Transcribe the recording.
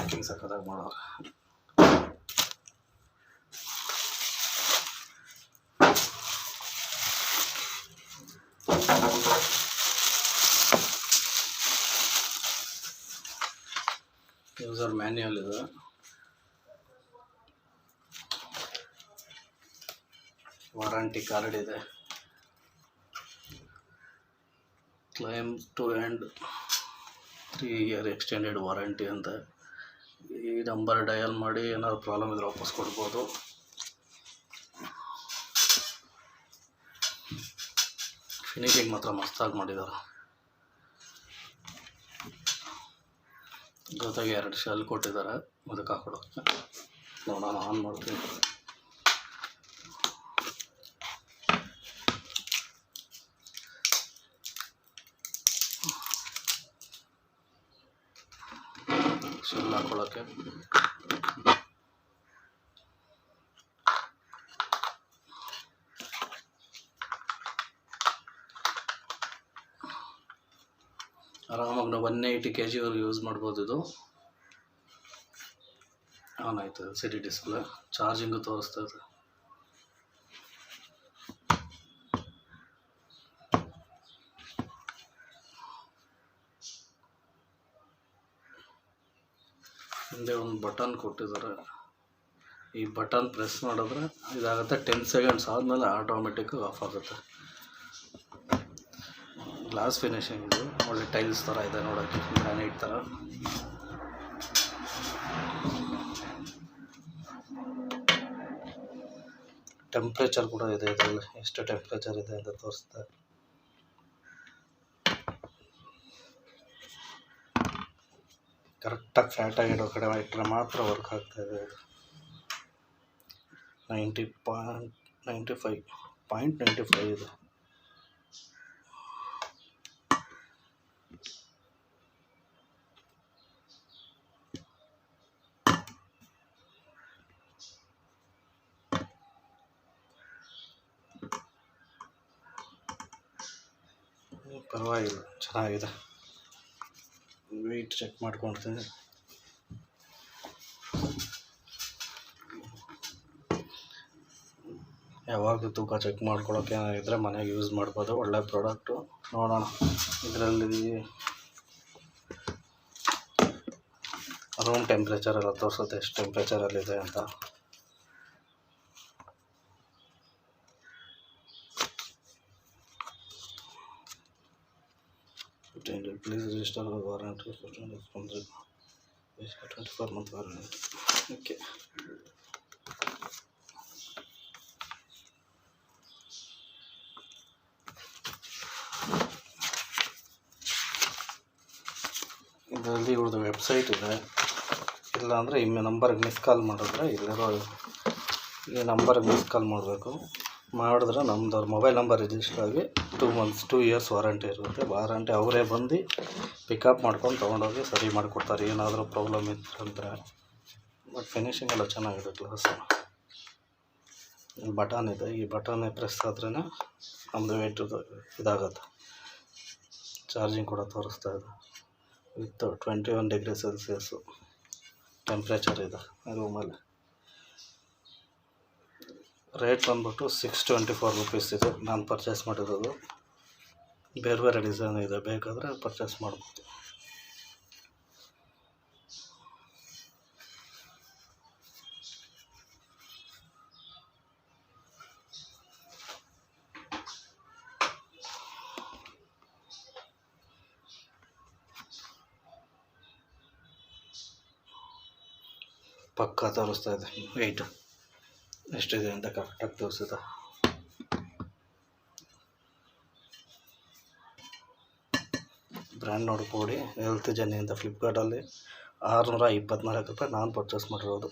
Packing ಸಕ್ಕತ್ತಾಗಿ ಮಾಡೋರು. User manual ಇದೆ, ವಾರಂಟಿ ಕಾರ್ಡ್ ಇದೆ, claim to end 3 year extended warranty ಅಂತ. ಈ ನಂಬರ್ ಡಯಲ್ ಮಾಡಿ ಏನಾದ್ರು ಪ್ರಾಬ್ಲಮ್ ಇದ್ರೆ ವಾಪಸ್ ಕೊಡ್ಬೋದು. ಫಿನಿಶಿಂಗ್ ಮಾತ್ರ ಮಸ್ತಾಗಿ ಮಾಡಿದ್ದಾರೆ. ಜೊತೆಗೆ 2 ಶೆಲ್ ಕೊಟ್ಟಿದ್ದಾರೆ ಅದಕ್ಕೆ ಹಾಕೊಡೋಕ್ಕೆ. ನೋಡೋಣ, ಆನ್ ಮಾಡ್ತೀನಿ. ಶೆಲ್ ಹಾಕೊಳ್ಳೋಕ್ಕೆ ಆರಾಮಾಗಿ ನಾವು 180 kg ವರೆಗೂ ಯೂಸ್ ಮಾಡ್ಬೋದು. ಇದು ಆನ್ ಆಯಿತು. LCD ಡಿಸ್ಪ್ಲೇ, ಚಾರ್ಜಿಂಗು ತೋರಿಸ್ತಾ ಇದೆ. ಹಿಂದೆ ಒಂದು ಬಟನ್ ಕೊಟ್ಟಿದ್ದಾರೆ. ಈ ಬಟನ್ ಪ್ರೆಸ್ ಮಾಡಿದ್ರೆ ಇದಾಗುತ್ತೆ. 10 seconds ಆದಮೇಲೆ ಆಟೋಮೆಟಿಕ್ ಆಫ್ ಆಗುತ್ತೆ. ಗ್ಲಾಸ್ ಫಿನಿಶಿಂಗ್ ಇದು, ಒಳ್ಳೆ ಟೈಲ್ಸ್ ಥರ ಇದೆ ನೋಡೋಕ್ಕೆ, ಗ್ರಾನೈಟ್ ಥರ. ಟೆಂಪ್ರೇಚರ್ ಕೂಡ ಇದೆ ಇದರಲ್ಲಿ, ಎಷ್ಟು ಟೆಂಪ್ರೇಚರ್ ಇದೆ ಅಂತ ತೋರಿಸ್ತಾ. ಕರೆಕ್ಟಾಗಿ ಫ್ಯಾಟ್ ಆಗಿರೋ ಕಡೆ ಇಟ್ಟರೆ ಮಾತ್ರ ವರ್ಕ್ ಆಗ್ತಾಯಿದೆ. 90.95 ಇದೆ. ಪರವಾಗಿಲ್ಲ, ಚೆನ್ನಾಗಿದೆ. ವೆಯ್ಟ್ ಚೆಕ್ ಮಾಡ್ಕೊಳ್ತೀನಿ. ಯಾವಾಗಲೂ ತೂಕ ಚೆಕ್ ಮಾಡ್ಕೊಳಕ್ಕೆ ಏನಾಗಿದ್ದರೆ ಮನೆಗೆ ಯೂಸ್ ಮಾಡ್ಬೋದು. ಒಳ್ಳೆ ಪ್ರಾಡಕ್ಟು. ನೋಡೋಣ, ಇದರಲ್ಲಿ ರೂಮ್ ಟೆಂಪ್ರೇಚರ್ ಎಲ್ಲ ತೋರಿಸುತ್ತೆ, ಎಷ್ಟು ಟೆಂಪ್ರೇಚರಲ್ಲಿದೆ ಅಂತ. Please register warranty 24 month warranty. Okay, ಇದರಲ್ಲಿ ಇವ್ರದ್ದು ವೆಬ್ಸೈಟ್ ಇದೆ. ಇಲ್ಲಾಂದರೆ ಈ ನಂಬರ್ಗೆ ಮಿಸ್ ಕಾಲ್ ಮಾಡಿದ್ರೆ, ಇಲ್ಲಿರೋ ಈ ನಂಬರ್ಗೆ ಮಿಸ್ ಕಾಲ್ ಮಾಡಬೇಕು. ಮಾಡಿದ್ರೆ ನಮ್ಮದು ಮೊಬೈಲ್ ನಂಬರ್ ರಿಜಿಸ್ಟರ್ ಆಗಿ 2 years ವಾರಂಟಿ ಇರುತ್ತೆ. ವಾರಂಟಿ ಅವರೇ ಬಂದು ಪಿಕಪ್ ಮಾಡ್ಕೊಂಡು ತೊಗೊಂಡೋಗಿ ಸರಿ ಮಾಡಿಕೊಡ್ತಾರೆ ಏನಾದರೂ ಪ್ರಾಬ್ಲಮ್ ಇದ್ದರೆ. ಬಟ್ ಫಿನಿಶಿಂಗ್ ಎಲ್ಲ ಚೆನ್ನಾಗಿದೆ. ಗ್ಲಾಸು ಇಲ್ಲಿ ಬಟನ್ ಇದೆ, ಈ ಬಟನ್ ಪ್ರೆಸ್ ಆದ್ರೇ ನಮ್ಮದು ವೇಟ್ ಇದಾಗುತ್ತೆ. ಚಾರ್ಜಿಂಗ್ ಕೂಡ ತೋರಿಸ್ತಾ ಇದೆ. ವಿತ್ 21 degree Celsius ಟೆಂಪ್ರೇಚರ್ ಇದೆ ರೂಮಲ್ಲಿ. ರೇಟ್ ಬಂದ್ಬಿಟ್ಟು 624 rupees ಇದೆ. ನಾನು ಪರ್ಚೇಸ್ ಮಾಡಿರೋದು. ಬೇರೆ ಬೇರೆ ಡಿಸೈನ್ ಇದೆ, ಬೇಕಾದರೆ ಪರ್ಚೇಸ್ ಮಾಡ್ಬೋದು. ಪಕ್ಕ ತೋರಿಸ್ತಾ ಇದೆ ವೆಯ್ಟ್ ಎಷ್ಟಿದೆ ಅಂತ, ಕರೆಕ್ಟಾಗಿ ತೋರಿಸುತ್ತೆ. ಬ್ರ್ಯಾಂಡ್ ನೋಡ್ಕೊಡಿ. ಹೆಲ್ತ್ ಜರ್ನಿ ಅಂತ ಫ್ಲಿಪ್ಕಾರ್ಟಲ್ಲಿ 624 ರೂಪಾಯಿ ನಾನು ಪರ್ಚೇಸ್ ಮಾಡಿರೋದು.